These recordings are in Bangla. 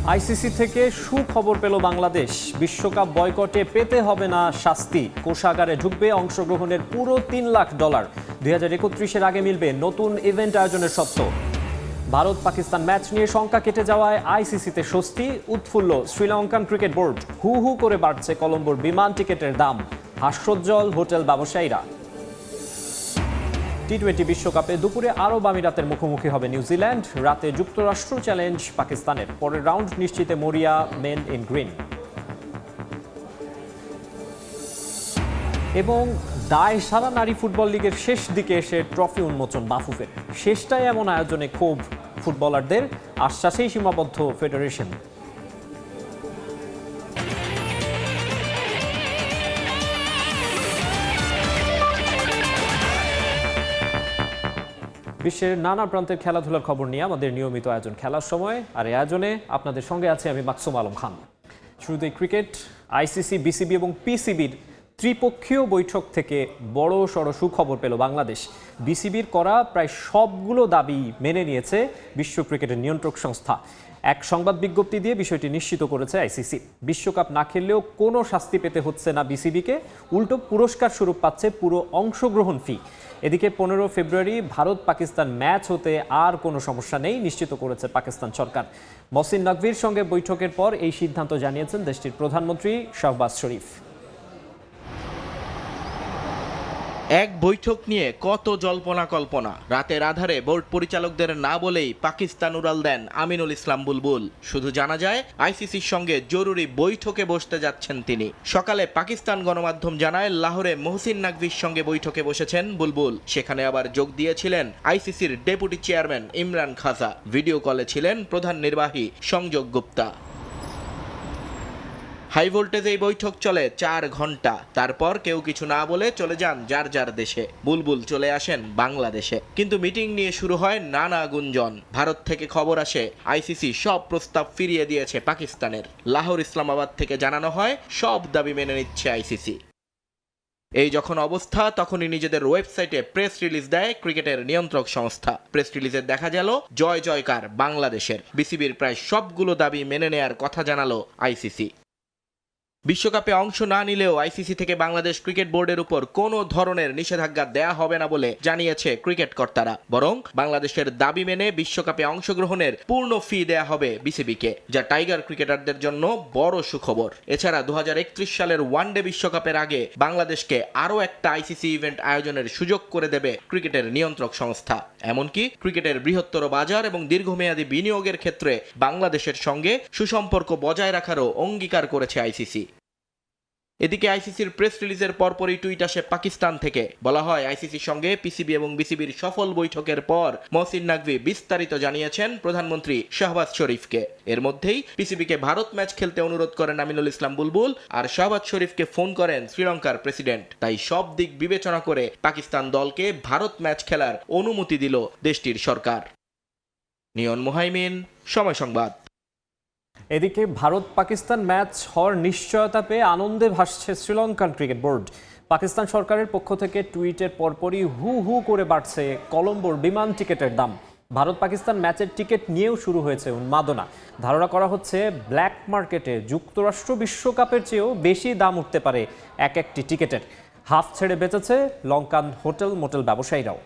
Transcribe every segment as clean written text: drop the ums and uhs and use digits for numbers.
আইসিসি থেকে সুখবর পেল বাংলাদেশ। বিশ্বকাপ বয়কটে পেতে হবে না শাস্তি। কোষাগারে ঢুকবে অংশগ্রহণের পুরো $3 লাখ। 2031-এর আগে মিলবে নতুন ইভেন্ট আয়োজনের সত্ত্ব। ভারত পাকিস্তান ম্যাচ নিয়ে শঙ্কা কেটে যাওয়ায় আইসিসিতে স্বস্তি। উৎফুল্ল শ্রীলঙ্কান ক্রিকেট বোর্ড। হু হু করে বাড়ছে কলম্বোর বিমান টিকেটের দাম। হাস্যোজ্জ্বল হোটেল ব্যবসায়ীরা। টি-20 বিশ্বকাপে দুপুরে আরব আমিরাতের মুখোমুখি হবে নিউজিল্যান্ড। রাতে যুক্তরাষ্ট্র চ্যালেঞ্জ পাকিস্তানের। পরের রাউন্ড নিশ্চিতে মরিয়া মেন ইন গ্রিন। এবং দায় সারা নারী ফুটবল লিগের শেষ দিকে এসে ট্রফি উন্মোচন বাফুফের। শেষটায় এমন আয়োজনে ক্ষোভ ফুটবলারদের, আশ্বাসেই সীমাবদ্ধ ফেডারেশন। বিশ্বের নানা প্রান্তের খেলাধুলার খবর নিয়ে আমাদের নিয়মিত আয়োজন খেলার সময়, আর এই আয়োজনে আপনাদের সঙ্গে আছে আমি মাকসুম আলম খান। শুরুতেই ক্রিকেট। আইসিসি, বিসিবি এবং পিসিবির ত্রিপক্ষীয় বৈঠক থেকে বড় সড় সুখবর পেল বাংলাদেশ। বিসিবির করা প্রায় সবগুলো দাবি মেনে নিয়েছে বিশ্ব ক্রিকেটের নিয়ন্ত্রক সংস্থা। এক সংবাদ বিজ্ঞপ্তি দিয়ে বিষয়টি নিশ্চিত করেছে আইসিসি। বিশ্বকাপ না খেললেও কোনো শাস্তি পেতে হচ্ছে না বিসিবিকে, উল্টো পুরস্কার স্বরূপ পাচ্ছে পুরো অংশগ্রহণ ফি। এদিকে 15 ফেব্রুয়ারি ভারত পাকিস্তান ম্যাচ হতে আর কোনো সমস্যা নেই, নিশ্চিত করেছে পাকিস্তান সরকার। মহসিন নকভির সঙ্গে বৈঠকের পর এই সিদ্ধান্ত জানিয়েছেন দেশটির প্রধানমন্ত্রী শাহবাজ শরীফ। এক বৈঠক নিয়ে কত জল্পনা কল্পনা। রাতের আধারে বোর্ড পরিচালকদের না বলেই পাকিস্তান উড়াল দেন আমিনুল ইসলাম বুলবুল। শুধু জানা যায় আইসিসির সঙ্গে জরুরি বৈঠকে বসতে যাচ্ছেন তিনি। সকালে পাকিস্তান গণমাধ্যম জানায় লাহোরে মহসিন নকভির সঙ্গে বৈঠকে বসেছেন বুলবুল। সেখানে আবার যোগ দিয়েছিলেন আইসিসির ডেপুটি চেয়ারম্যান ইমরান খাজা। ভিডিও কলে ছিলেন প্রধান নির্বাহী সংযোগ গুপ্তা। হাই ভোল্টেজ এই বৈঠক চলে 4 ঘন্টা। তারপর কেউ কিছু না বলে চলে যান যার যার দেশে। বুলবুল চলে আসেন বাংলাদেশে। কিন্তু মিটিং নিয়ে শুরু হয় নানা গুঞ্জন। ভারত থেকে খবর আসে আইসিসি সব প্রস্তাব ফিরিয়ে দিয়েছে পাকিস্তানের। লাহোর, ইসলামাবাদ থেকে জানানো হয় সব দাবি মেনে নিচ্ছে আইসিসি। এই যখন অবস্থা, তখনই নিজেদের ওয়েবসাইটে প্রেস রিলিজ দেয় ক্রিকেটের নিয়ন্ত্রক সংস্থা। প্রেস রিলিজে দেখা গেল জয় জয়কার বাংলাদেশের। বিসিবির প্রায় সবগুলো দাবি মেনে নেয়ার কথা জানালো আইসিসি। বিশ্বকাপে অংশ না নিলেও আইসিসি থেকে বাংলাদেশ ক্রিকেট বোর্ডের উপর কোনো ধরনের নিষেধাজ্ঞা দেয়া হবে না বলে জানিয়েছে ক্রিকেট কর্তারা। বরং বাংলাদেশের দাবি মেনে বিশ্বকাপে অংশগ্রহণের পূর্ণ ফি দেয়া হবে বিসিবিকে, যা টাইগার ক্রিকেটারদের জন্য বড় সুখবর। এছাড়া 2031 সালের ওয়ানডে বিশ্বকাপের আগে বাংলাদেশকে আরও একটা আইসিসি ইভেন্ট আয়োজনের সুযোগ করে দেবে ক্রিকেটের নিয়ন্ত্রক সংস্থা। এমনকি ক্রিকেটের বৃহত্তর বাজার এবং দীর্ঘমেয়াদী বিনিয়োগের ক্ষেত্রে বাংলাদেশের সঙ্গে সুসম্পর্ক বজায় রাখারও অঙ্গীকার করেছে আইসিসি। এদিকে আইসিসির প্রেস রিলিজের পরপরই টুইট আসে পাকিস্তান থেকে। বলা হয় আইসিসির সঙ্গে পিসিবি এবং বিসিবির সফল বৈঠকের পর মহসিন নকভি বিস্তারিত জানিয়েছেন প্রধানমন্ত্রী শাহবাজ শরীফকে। এর মধ্যেই পিসিবিকে ভারত ম্যাচ খেলতে অনুরোধ করেন আমিনুল ইসলাম বুলবুল, আর শাহবাজ শরীফকে ফোন করেন শ্রীলঙ্কার প্রেসিডেন্ট। তাই সব দিক বিবেচনা করে পাকিস্তান দলকে ভারত ম্যাচ খেলার অনুমতি দিল দেশটির সরকার। নিয়ন মুহাইমিন, সময় সংবাদ। এদিকে ভারত পাকিস্তান ম্যাচ হওয়ার নিশ্চয়তা পেয়ে আনন্দে ভাসছে শ্রীলঙ্কান ক্রিকেট বোর্ড। পাকিস্তান সরকারের পক্ষ থেকে টুইটের পরপরই হু হু করে বাড়ছে কলম্বোর বিমান টিকেটের দাম। ভারত পাকিস্তান ম্যাচের টিকিট নিয়েও শুরু হয়েছে উন্মাদনা। ধারণা করা হচ্ছে ব্ল্যাক মার্কেটে যুক্তরাষ্ট্র বিশ্বকাপের চেয়েও বেশি দাম উঠতে পারে এক একটি টিকিটের। হাফ ছেড়ে বেঁচেছে লঙ্কান হোটেল মোটেল ব্যবসায়ীরাও।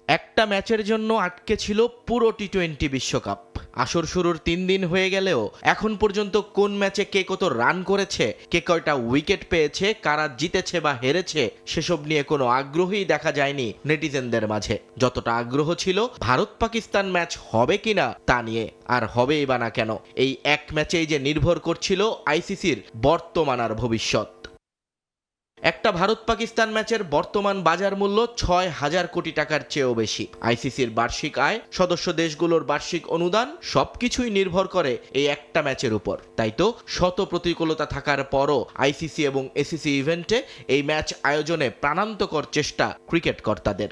একটা ম্যাচের জন্য আটকে ছিল পুরো টি-20 বিশ্বকাপ। আসর শুরুর 3 দিন হয়ে গেলেও এখন পর্যন্ত কোন ম্যাচে কে কত রান করেছে, কে কয়টা উইকেট পেয়েছে, কারা জিতেছে বা হেরেছে, সেসব নিয়ে কোনো আগ্রহই দেখা যায়নি নেটিজেনদের মাঝে। যতটা আগ্রহ ছিল ভারত পাকিস্তান ম্যাচ হবে কিনা তা নিয়ে। আর হবেই বা না কেন, এই এক ম্যাচেই যে নির্ভর করছিল আইসিসির বর্তমান আর ভবিষ্যৎ। একটা ভারত পাকিস্তান ম্যাচের বর্তমান বাজার মূল্য 6,000 কোটি টাকার চেয়েও বেশি। আইসিসির বার্ষিক আয়, সদস্য দেশগুলোর বার্ষিক অনুদান, সবকিছুই নির্ভর করে এই একটা ম্যাচের উপর। তাই তো শত প্রতিকূলতা থাকার পরও আইসিসি এবং এসিসি ইভেন্টে এই ম্যাচ আয়োজনে প্রাণান্তকর চেষ্টা ক্রিকেট কর্তাদের।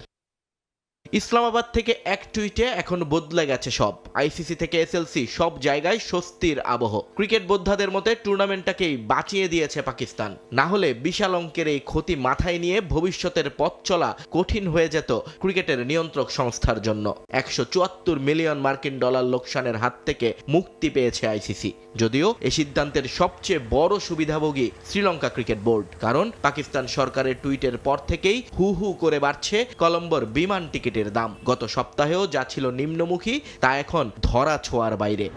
ইসলামাবাদ থেকে এক টুইটে এখন বদলে গেছে সব। আইসিসি থেকে এসএলসি সব জায়গায় স্বস্তির আবহ। ক্রিকেট বোদ্ধাদের মতে টুর্নামেন্টটাকেই বাঁচিয়ে দিয়েছে পাকিস্তান। না হলে বিশাল অঙ্কের এই ক্ষতি মাথায় নিয়ে ভবিষ্যতের পথ চলা কঠিন হয়ে যেত ক্রিকেটের নিয়ন্ত্রক সংস্থার জন্য। 174 মিলিয়ন মার্কিন ডলার লোকসানের হাত থেকে মুক্তি পেয়েছে আইসিসি। যদিও এই সিদ্ধান্তের সবচেয়ে বড় সুবিধাভোগী শ্রীলঙ্কা ক্রিকেট বোর্ড, কারণ পাকিস্তান সরকারের টুইটের পর থেকেই হু হু করে বাড়ছে কলম্বোর বিমান টিকিটের দাম। গত সপ্তাহেও যা ছিল নিম্নমুখী তা এখন ধরা ছোঁয়ার বাইরে।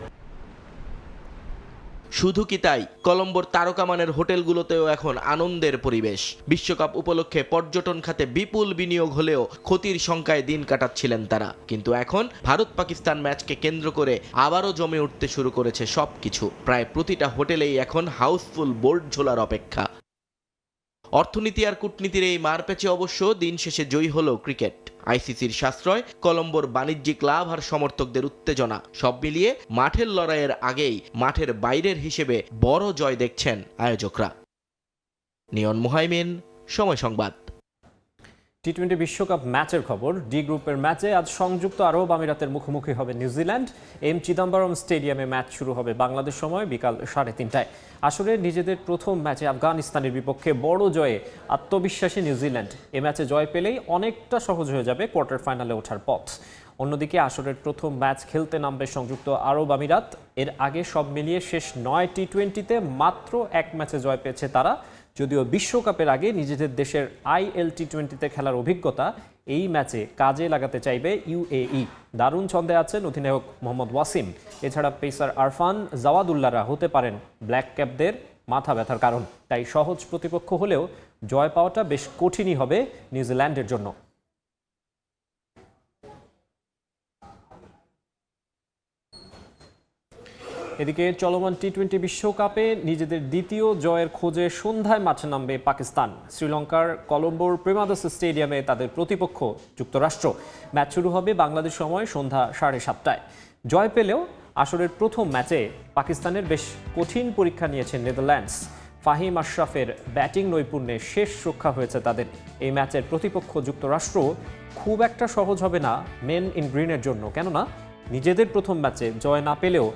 শুধু কি তাই, কলম্বোর তারকামানের হোটেলগুলোতেও এখন আনন্দের পরিবেশ। বিশ্বকাপ উপলক্ষে পর্যটন খাতে বিপুল বিনিয়োগ হলেও ক্ষতির শঙ্কায় দিন কাটাচ্ছিলেন তারা। কিন্তু এখন ভারত পাকিস্তান ম্যাচকে কেন্দ্র করে আবারও জমে উঠতে শুরু করেছে সবকিছু। প্রায় প্রতিটা হোটেলেই এখন হাউসফুল বোর্ড ঝোলার অপেক্ষা। অর্থনীতি আর কূটনীতির এই মারপ্যাচে অবশ্য দিন শেষে জয়ী হলো ক্রিকেট। আইসিসির সাশ্রয়, কলম্বোর বাণিজ্যিক লাভ আর সমর্থকদের উত্তেজনা সব মিলিয়ে মাঠের লড়াইয়ের আগেই মাঠের বাইরের হিসেবে বড় জয় দেখছেন আয়োজকরা। নিয়ন মুহাইমিন, সময় সংবাদ। টি-20 বিশ্বকাপ ম্যাচের খবর। ডি গ্রুপের ম্যাচে আজ সংযুক্ত আরব আমিরাতের মুখোমুখি হবে নিউজিল্যান্ড। এম চিদাম্বরম স্টেডিয়ামে ম্যাচ শুরু হবে বাংলাদেশ সময় বিকাল 3:30টায়। আসলে নিজেদের প্রথম ম্যাচে আফগানিস্তানের বিপক্ষে বড় জয়ে আত্মবিশ্বাসী নিউজিল্যান্ড। এ ম্যাচে জয় পেলেই অনেকটা সহজ হয়ে যাবে কোয়ার্টার ফাইনালে ওঠার পথ। অন্যদিকে আসরের প্রথম ম্যাচ খেলতে নামবে সংযুক্ত আরব আমিরাত। এর আগে সব মিলিয়ে শেষ 9 টি-20তে মাত্র এক ম্যাচে জয় পেয়েছে তারা। যদিও বিশ্বকাপের আগে নিজেদের দেশের IL টি-20তে খেলার অভিজ্ঞতা এই ম্যাচে কাজে লাগাতে চাইবে UAE। দারুণ ছন্দে আছেন অধিনায়ক মোহাম্মদ ওয়াসিম। এছাড়া পেসার আরফান, জাওয়াদুল্লাহরা হতে পারেন ব্ল্যাক ক্যাপদের মাথা ব্যথার কারণ। তাই সহজ প্রতিপক্ষ হলেও জয় পাওয়াটা বেশ কঠিনই হবে নিউজিল্যান্ডের জন্য। এদিকে চলমান টি-20 বিশ্বকাপে নিজেদের দ্বিতীয় জয়ের খোঁজে সন্ধ্যায় মাঠে নামবে পাকিস্তান। শ্রীলঙ্কার কলম্বোর প্রেমাদাস স্টেডিয়ামে তাদের প্রতিপক্ষ যুক্তরাষ্ট্র। ম্যাচ শুরু হবে বাংলাদেশ সময় সন্ধ্যা 7:30টায়। জয় পেলেও আসরের প্রথম ম্যাচে পাকিস্তানের বেশ কঠিন পরীক্ষা নিয়েছেন নেদারল্যান্ডস। ফাহিম আশরাফের ব্যাটিং নৈপুণ্যে শেষ রক্ষা হয়েছে তাদের। এই ম্যাচের প্রতিপক্ষ যুক্তরাষ্ট্র খুব একটা সহজ হবে না মেন ইন গ্রিনের জন্য, কেননা নিজেদের প্রথম ম্যাচে জয় না পেলেও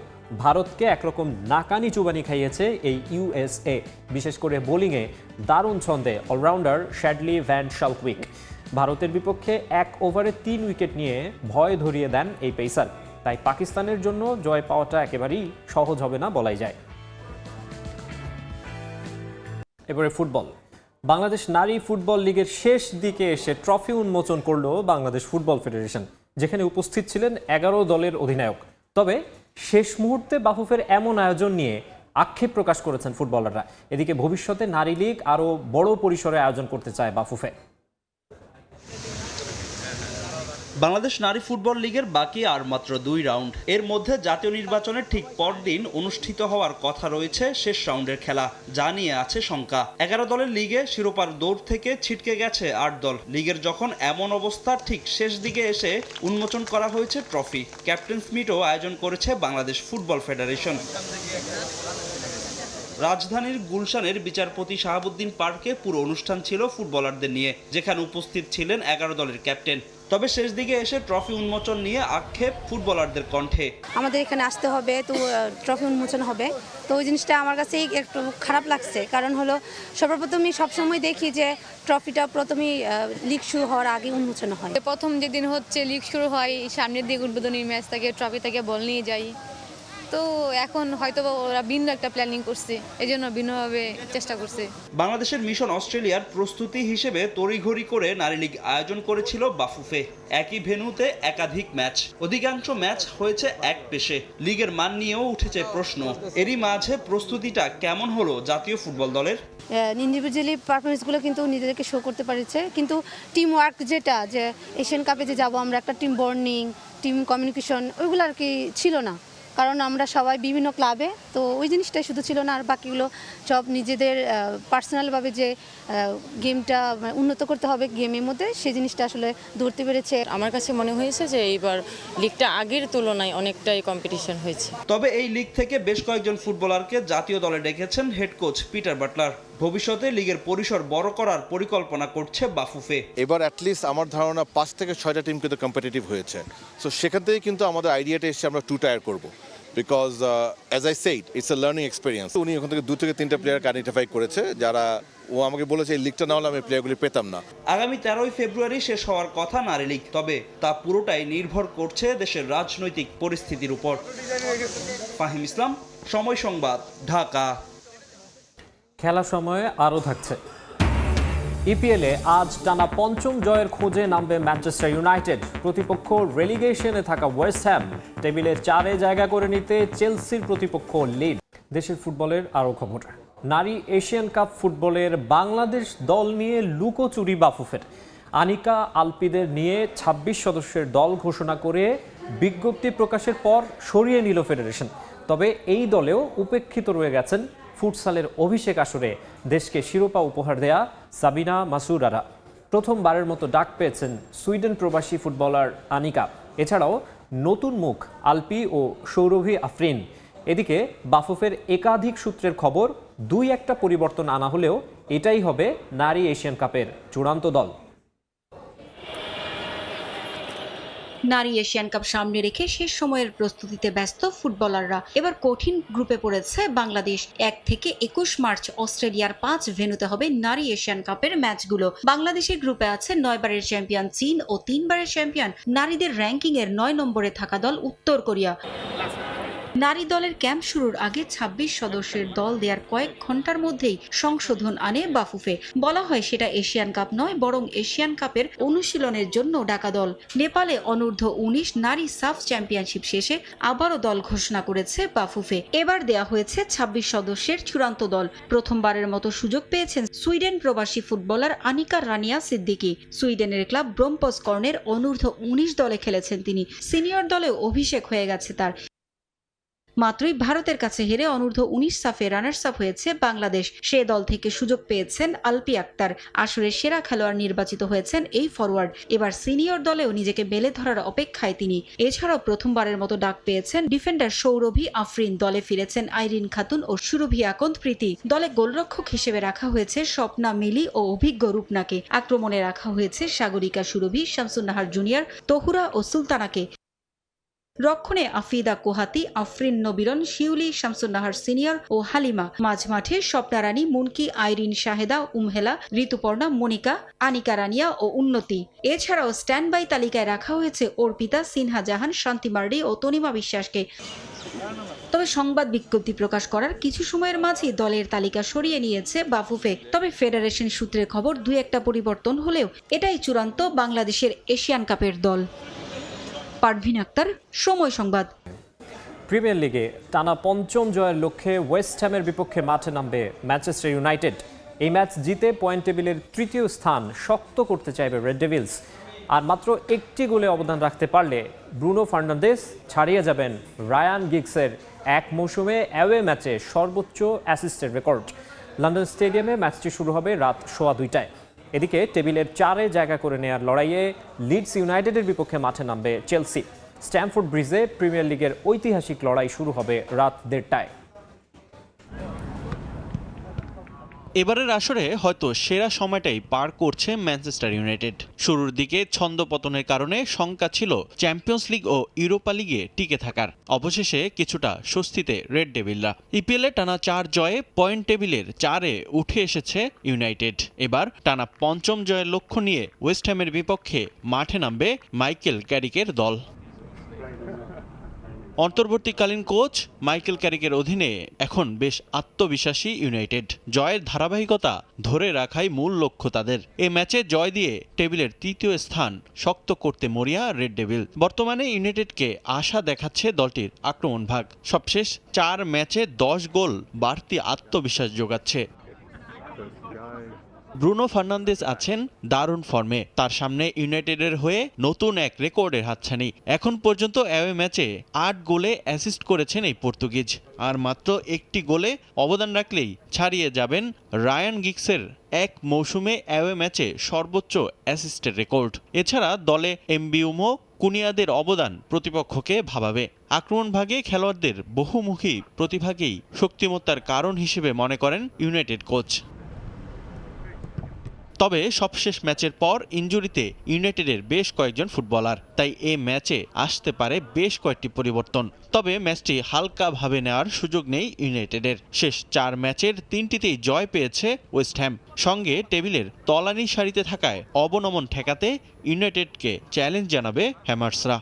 ভারতকে একরকম নাকানি চুবানি খাইয়েছে এই USA। বিশেষ করে বোলিংয়ে দারুণ ছন্দে অলরাউন্ডার শ্যাডলি ভ্যান শালকুইক। ভারতের বিপক্ষে 1 ওভারে 3 উইকেট নিয়ে ভয় ধরিয়ে দেন এই পেসার। তাই পাকিস্তানের জন্য জয় পাওয়াটা একেবারেই সহজ হবে না বলাই যায়। এবারে ফুটবল। বাংলাদেশ নারী ফুটবল লিগের শেষ দিকে এসে ট্রফি উন্মোচন করল বাংলাদেশ ফুটবল ফেডারেশন, যেখানে উপস্থিত ছিলেন 11 দলের অধিনায়ক। তবে শেষ মুহূর্তে বাফুফের এমন আয়োজন নিয়ে আক্ষেপ প্রকাশ করেছেন ফুটবলাররা। এদিকে ভবিষ্যতে নারী লীগ আরও বড় পরিসরে আয়োজন করতে চায় বাফুফে। বাংলাদেশ নারী ফুটবল লিগের বাকি আর মাত্র 2 রাউন্ড। এর মধ্যে জাতীয় নির্বাচনের ঠিক পরদিন অনুষ্ঠিত হওয়ার কথা রয়েছে শেষ রাউন্ডের খেলা, যা নিয়ে আছে শঙ্কা। 11 দলের লিগে শিরোপার দৌড় থেকে ছিটকে গেছে 8 দল। লিগের যখন এমন অবস্থা, ঠিক শেষ দিকে এসে উন্মোচন করা হয়েছে ট্রফি। ক্যাপ্টেন্স মিটও আয়োজন করেছে বাংলাদেশ ফুটবল ফেডারেশন। রাজধানীর গুলশানের বিচারপতি শাহাবুদ্দিন পার্কে পুরো অনুষ্ঠান ছিল ফুটবলারদের নিয়ে, যেখানে উপস্থিত ছিলেন 11 দলের ক্যাপ্টেন। তবে শেষ দিকে এসে ট্রফি উন্মোচন নিয়ে আক্ষেপ ফুটবলারদের কণ্ঠে। আমাদের এখানে আসতে হবে, তো ট্রফি উন্মোচন হবে, তো ওই জিনিসটা আমার কাছে একটু খারাপ লাগছে। কারণ হলো সর্বপ্রথমই সবসময় দেখি যে ট্রফিটা প্রথমেই লিগ শুরু হওয়ার আগে উন্মোচন হয়। প্রথম যেদিন হচ্ছে লিগ শুরু হয়, সামনের দিকে উদ্বোধনী ম্যাচ থেকে ট্রফি থেকে বল নিয়ে যাই। তো এখন হয়তো ওরা ভিন্ন একটা প্ল্যানিং করছে, এই জন্য ভিন্নভাবে চেষ্টা করছে। বাংলাদেশের মিশন অস্ট্রেলিয়ার প্রস্তুতি হিসেবে তড়িঘড়ি করে নারী লীগ আয়োজন করেছিল বাফুফে। একই ভেন্যুতে একাধিক ম্যাচ, অধিকাংশ ম্যাচ হয়েছে এক পেশে। লিগের মান নিয়েও উঠেছে প্রশ্ন। এরই মাঝে প্রস্তুতিটা কেমন হলো জাতীয় ফুটবল দলের? ইন্ডিভিজুয়ালি পারফরমেন্সগুলো কিন্তু নিজেদেরকে শো করতে পারছে, কিন্তু টিম ওয়ার্ক যেটা, যে এশিয়ান কাপে যে যাবো আমরা, একটা টিম বর্নিং, টিম কমিউনিকেশন, ওইগুলো আর কি ছিল না। কারণ আমরা সবাই বিভিন্ন ক্লাবে, তো ওই জিনিসটাই শুধু ছিল না। আর বাকিগুলো সব নিজেদের পার্সোনালভাবে যে গেমটা উন্নত করতে হবে গেমের মধ্যে, সেই জিনিসটা আসলে ধরতে পেরেছে। আমার কাছে মনে হয়েছে যে এইবার লিগটা আগের তুলনায় অনেকটাই কম্পিটিশন হয়েছে। তবে এই লিগ থেকে বেশ কয়েকজন ফুটবলারকে জাতীয় দলে ডেকেছেন হেড কোচ পিটার বাটলার। ভবিষ্যতে লিগের পরিসর বড় করার পরিকল্পনা করছে বাফুফে। এবার অ্যাটলিস্ট আমার ধারণা 5 থেকে 6টা টিম কিন্তু কম্পিটিটিভ হয়েছে। সো সেখান থেকে কিন্তু আমাদের আইডিয়াটা এসে আমরা 2 টায়ার করব। Because as I said it's a learning experience. উনি ওখান থেকে 2 থেকে 3টা প্লেয়ারকে আইডেন্টিফাই করেছে যারা ও আমাকে বলেছে এই লিগটা না হলে আমি প্লেয়ারগুলি পেতাম না। আগামী 13ই ফেব্রুয়ারি শেষ হওয়ার কথা নারী লীগ, তবে তা পুরোটাই নির্ভর করছে দেশের রাজনৈতিক পরিস্থিতির উপর। ফাহিম ইসলাম, সময় সংবাদ, ঢাকা। খেলার সময়ে আরও থাকছে। ইপিএলে আজ টানা 5ম জয়ের খোঁজে নামবে ম্যানচেস্টার ইউনাইটেড। প্রতিপক্ষ রেলিগেশনে থাকা ওয়েস্ট হ্যাম। টেবিলে 4-এ জায়গা করে নিতে চেলসির প্রতিপক্ষ লিড। দেশের ফুটবলের আরও খবর। নারী এশিয়ান কাপ ফুটবলের বাংলাদেশ দল নিয়ে লুকোচুরি বাফুফের। আনিকা আলপিদের নিয়ে 26 সদস্যের দল ঘোষণা করে বিজ্ঞপ্তি প্রকাশের পর সরিয়ে নিল ফেডারেশন। তবে এই দলেও উপেক্ষিত রয়ে গেছেন ফুটসালের অভিষেক আসরে দেশকে শিরোপা উপহার দেয়া সাবিনা মাসুরারা। প্রথমবারের মতো ডাক পেয়েছেন সুইডেন প্রবাসী ফুটবলার আনিকা। এছাড়াও নতুন মুখ আলপি ও সৌরভী আফরিন। এদিকে বাফুফের একাধিক সূত্রের খবর, 2-1টা পরিবর্তন আনা হলেও এটাই হবে নারী এশিয়ান কাপের চূড়ান্ত দল। নারী এশিয়ান কাপ সামনে রেখে শেষ সময়ের প্রস্তুতিতে ব্যস্ত ফুটবলাররা। এবার কঠিন গ্রুপে পড়েছে বাংলাদেশ। 1 থেকে 21 মার্চ অস্ট্রেলিয়ার 5 ভেন্যুতে হবে নারী এশিয়ান কাপের ম্যাচগুলো। বাংলাদেশের গ্রুপে আছে 9 বারের চ্যাম্পিয়ন চীন ও 3 বারের চ্যাম্পিয়ন নারীদের র্যাঙ্কিংয়ের 9 নম্বরে থাকা দল উত্তর কোরিয়া। নারী দলের ক্যাম্প শুরুর আগে 26 সদস্যের দল দেওয়ার কয়েক ঘন্টার মধ্যেই সংশোধন আনে বাফুফে। বলা হয় সেটা এশিয়ান কাপ নয়, বরং এশিয়ান কাপের অনুশীলনের জন্য ডাকা দল। নেপালে অনূর্ধ্ব 19 নারী সাফ চ্যাম্পিয়নশিপ শেষে আবারও দল ঘোষণা করেছে বাফুফে। এবার দেয়া হয়েছে 26 সদস্যের চূড়ান্ত দল। প্রথমবারের মতো সুযোগ পেয়েছেন সুইডেন প্রবাসী ফুটবলার আনিকা রানিয়া সিদ্দিকি। সুইডেনের ক্লাব ব্রোম্পসকর্নের অনূর্ধ্ব 19 দলে খেলেছেন তিনি। সিনিয়র দলেও অভিষেক হয়ে গেছে তার। মাত্রই ভারতের কাছে হেরে অনূর্ধ্ব 19 সাফে রানার্স আপ হয়েছে বাংলাদেশ। সে দল থেকে সুযোগ পেয়েছেন আলপি আক্তার। আসরের সেরা খেলোয়াড় নির্বাচিত হয়েছেন এই ফরওয়ার্ড। এবার সিনিয়র দলেও নিজেকে মেলে ধরার অপেক্ষায় তিনি। এছাড়াও প্রথমবারের মতো ডাক পেয়েছেন ডিফেন্ডার সৌরভী আফরিন। দলে ফিরেছেন আইরিন খাতুন ও সুরভি আকন্দ প্রীতি। দলে গোলরক্ষক হিসেবে রাখা হয়েছে স্বপ্না মিলি ও অভিজ্ঞ রূপনাকে। আক্রমণে রাখা হয়েছে সাগরিকা সুরভি, শামসুন্নাহার জুনিয়র, তহুরা ও সুলতানাকে। রক্ষণে আফিদা কোহাতি, আফরিন নবিরন, শিউলি, শামসুন্নাহার সিনিয়র ও হালিমা। মাঝমাঠে স্বপ্নারানী, মুনকি, আইরিন শাহেদা, উমহেলা, ঋতুপর্ণা, মনিকা, আনিকা রানিয়া ও উন্নতি। এছাড়াও স্ট্যান্ড বাই তালিকায় রাখা হয়েছে অর্পিতা, সিনহা জাহান, শান্তি মার্ডি ও তনিমা বিশ্বাসকে। তবে সংবাদ বিজ্ঞপ্তি প্রকাশ করার কিছু সময়ের মাঝেই দলের তালিকা সরিয়ে নিয়েছে বাফুফে। তবে ফেডারেশন সূত্রের খবর, 2-1টা পরিবর্তন হলেও এটাই চূড়ান্ত বাংলাদেশের এশিয়ান কাপের দল। পারভিন আক্তার, সময় সংবাদ। প্রিমিয়ার লিগে টানা 5ম জয়ের লক্ষ্যে ওয়েস্ট হ্যামের বিপক্ষে মাঠে নামবে ম্যানচেস্টার ইউনাইটেড। এই ম্যাচ জিতে পয়েন্ট টেবিলের 3য় স্থান শক্ত করতে চাইবে রেড ডেভিলস। আর মাত্র 1টি গোলে অবদান রাখতে পারলে ব্রুনো ফার্নান্দেস ছাড়িয়ে যাবেন রায়ান গিগসের এক মৌসুমে অ্যাওয়ে ম্যাচে সর্বোচ্চ অ্যাসিস্টের রেকর্ড। লন্ডন স্টেডিয়ামে ম্যাচটি শুরু হবে রাত 2:15টায়। এদিকে টেবিলের 4-এ জায়গা করে নেয়ার লড়াইয়ে লিডস ইউনাইটেডের বিপক্ষে মাঠে নামবে চেলসি। স্ট্যামফোর্ড ব্রিজে প্রিমিয়ার লিগের ঐতিহাসিক লড়াই শুরু হবে রাত 1:30টায়। এবারের আসরে হয়তো সেরা সময়টাই পার করছে ম্যানচেস্টার ইউনাইটেড। শুরুর দিকে ছন্দপতনের কারণে শঙ্কা ছিল চ্যাম্পিয়ন্স লিগ ও ইউরোপা লিগে টিকে থাকার। অবশেষে কিছুটা স্বস্তিতে রেড ডেভিলরা। ইপিএলে টানা 4 জয়ে পয়েন্ট টেবিলের 4-এ উঠে এসেছে ইউনাইটেড। এবার টানা 5ম জয়ের লক্ষ্য নিয়ে ওয়েস্ট হ্যামের বিপক্ষে মাঠে নামবে মাইকেল ক্যারিকের দল। অন্তর্বর্তীকালীন কোচ মাইকেল ক্যারিকের অধীনে এখন বেশ আত্মবিশ্বাসী ইউনাইটেড। জয়ের ধারাবাহিকতা ধরে রাখাই মূল লক্ষ্য তাদের। এ ম্যাচে জয় দিয়ে টেবিলের 3য় স্থান শক্ত করতে মরিয়া রেড ডেভিল। বর্তমানে ইউনাইটেডকে আশা দেখাচ্ছে দলটির আক্রমণ ভাগ। সবশেষ 4 ম্যাচে 10 গোল বাড়তি আত্মবিশ্বাস যোগাচ্ছে। ব্রুনো ফার্নান্দেস আছেন দারুণ ফর্মে। তার সামনে ইউনাইটেডের হয়ে নতুন এক রেকর্ডের হাতছানি। এখন পর্যন্ত অ্যাওয়ে ম্যাচে 8 গোলে অ্যাসিস্ট করেছেন এই পর্তুগিজ। আর মাত্র 1টি গোলে অবদান রাখলেই ছাড়িয়ে যাবেন রায়ান গিগসের এক মৌসুমে অ্যাওয়ে ম্যাচে সর্বোচ্চ অ্যাসিস্টের রেকর্ড। এছাড়া দলে এমবিউমো, কুনিয়াদের অবদান প্রতিপক্ষকে ভাবাবে। আক্রমণ ভাগে খেলোয়াড়দের বহুমুখী প্রতিভাকেই শক্তিমত্তার কারণ হিসেবে মনে করেন ইউনাইটেড কোচ। তবে সবশেষ ম্যাচের পর ইনজুরিতে ইউনাইটেডের বেশ কয়েকজন ফুটবলার, তাই এ ম্যাচে আসতে পারে বেশ কয়েকটি পরিবর্তন। তবে ম্যাচটি হালকাভাবে নেওয়ার সুযোগ নেই ইউনাইটেডের। শেষ 4 ম্যাচের 3টিতেই জয় পেয়েছে ওয়েস্ট হ্যাম। সঙ্গে টেবিলের তলানি সারিতে থাকায় অবনমন ঠেকাতে ইউনাইটেডকে চ্যালেঞ্জ জানাবে হ্যামার্সরা।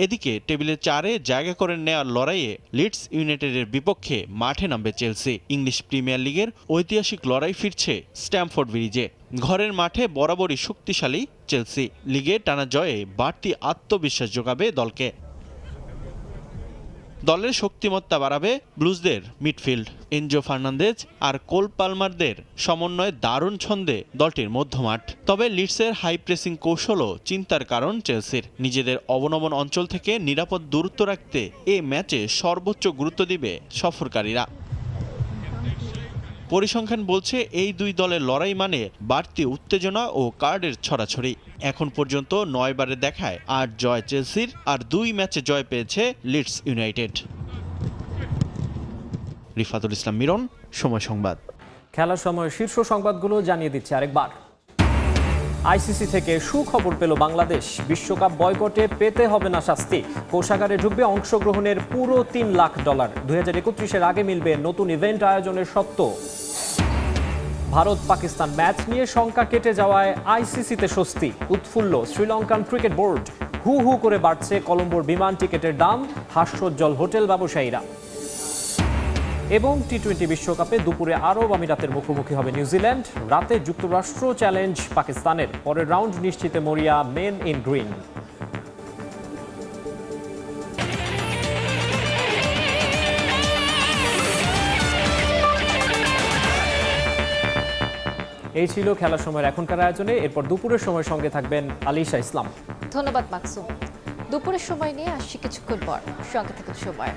এদিকে টেবিলে 4-এ জায়গা করে নেওয়ার লড়াইয়ে লিডস ইউনাইটেডের বিপক্ষে মাঠে নামবে চেলসি। ইংলিশ প্রিমিয়ার লিগের ঐতিহাসিক লড়াই ফিরছে স্ট্যামফোর্ড ব্রিজে। ঘরের মাঠে বরাবরই শক্তিশালী চেলসি লিগে টানা জয়ে বাড়তি আত্মবিশ্বাস যোগাবে দলকে। দলের শক্তিমত্তা বাড়াবে ব্লুজদের মিডফিল্ড। এনজো ফার্নান্দেজ আর কোল পালমারদের সমন্বয়ে দারুণ ছন্দে দলটির মধ্যমাঠ। তবে লিডসের হাই প্রেসিং কৌশলও চিন্তার কারণ চেলসির। নিজেদের অবনমন অঞ্চল থেকে নিরাপদ দূরত্ব রাখতে এ ম্যাচে সর্বোচ্চ গুরুত্ব দিবে সফরকারীরা। পরিসংখ্যান বলছে এই দুই দলের লড়াই মানে বাড়তি উত্তেজনা ও কার্ডের ছড়াছড়ি। এখন পর্যন্ত 9 বারে দেখায় 8 জয় চেলসির, আর 2 ম্যাচে জয় পেয়েছে লিডস ইউনাইটেড। রিফাতুল ইসলাম মিরন, সময় সংবাদ। খেলার সময় শীর্ষ সংবাদগুলো জানিয়ে দিচ্ছে আরেকবার। আইসিসি থেকে সুখবর পেল বাংলাদেশ। বিশ্বকাপ বয়কটে পেতে হবে না শাস্তি। কোষাগারে ঢুকবে অংশগ্রহণের পুরো $3 লাখ। 2031-এর আগে মিলবে নতুন ইভেন্ট আয়োজনের সত্ত্ব। ভারত পাকিস্তান ম্যাচ নিয়ে শঙ্কা কেটে যাওয়ায় আইসিসিতে স্বস্তি। উৎফুল্ল শ্রীলঙ্কান ক্রিকেট বোর্ড। হু হু করে বাড়ছে কলম্বোর বিমান টিকেটের দাম। হাস্যোজ্জ্বল হোটেল ব্যবসায়ীরা। এবং টি-20 বিশ্বকাপে দুপুরে আরব আমিরাতের মুখোমুখি হবে নিউজিল্যান্ড। রাতে যুক্তরাষ্ট্র চ্যালেঞ্জ পাকিস্তানের। পরের রাউন্ড নিশ্চিতে মরিয়া মেন ইন গ্রিন। এই ছিল খেলার সময়ের এখনকার আয়োজনে। এরপর দুপুরের সময় সঙ্গে থাকবেন আলিশা ইসলাম। ধন্যবাদ মাকসুম। দুপুরের সময় নিয়ে আসছি কিছুক্ষণ পর। সঙ্গে থাকুন সময়।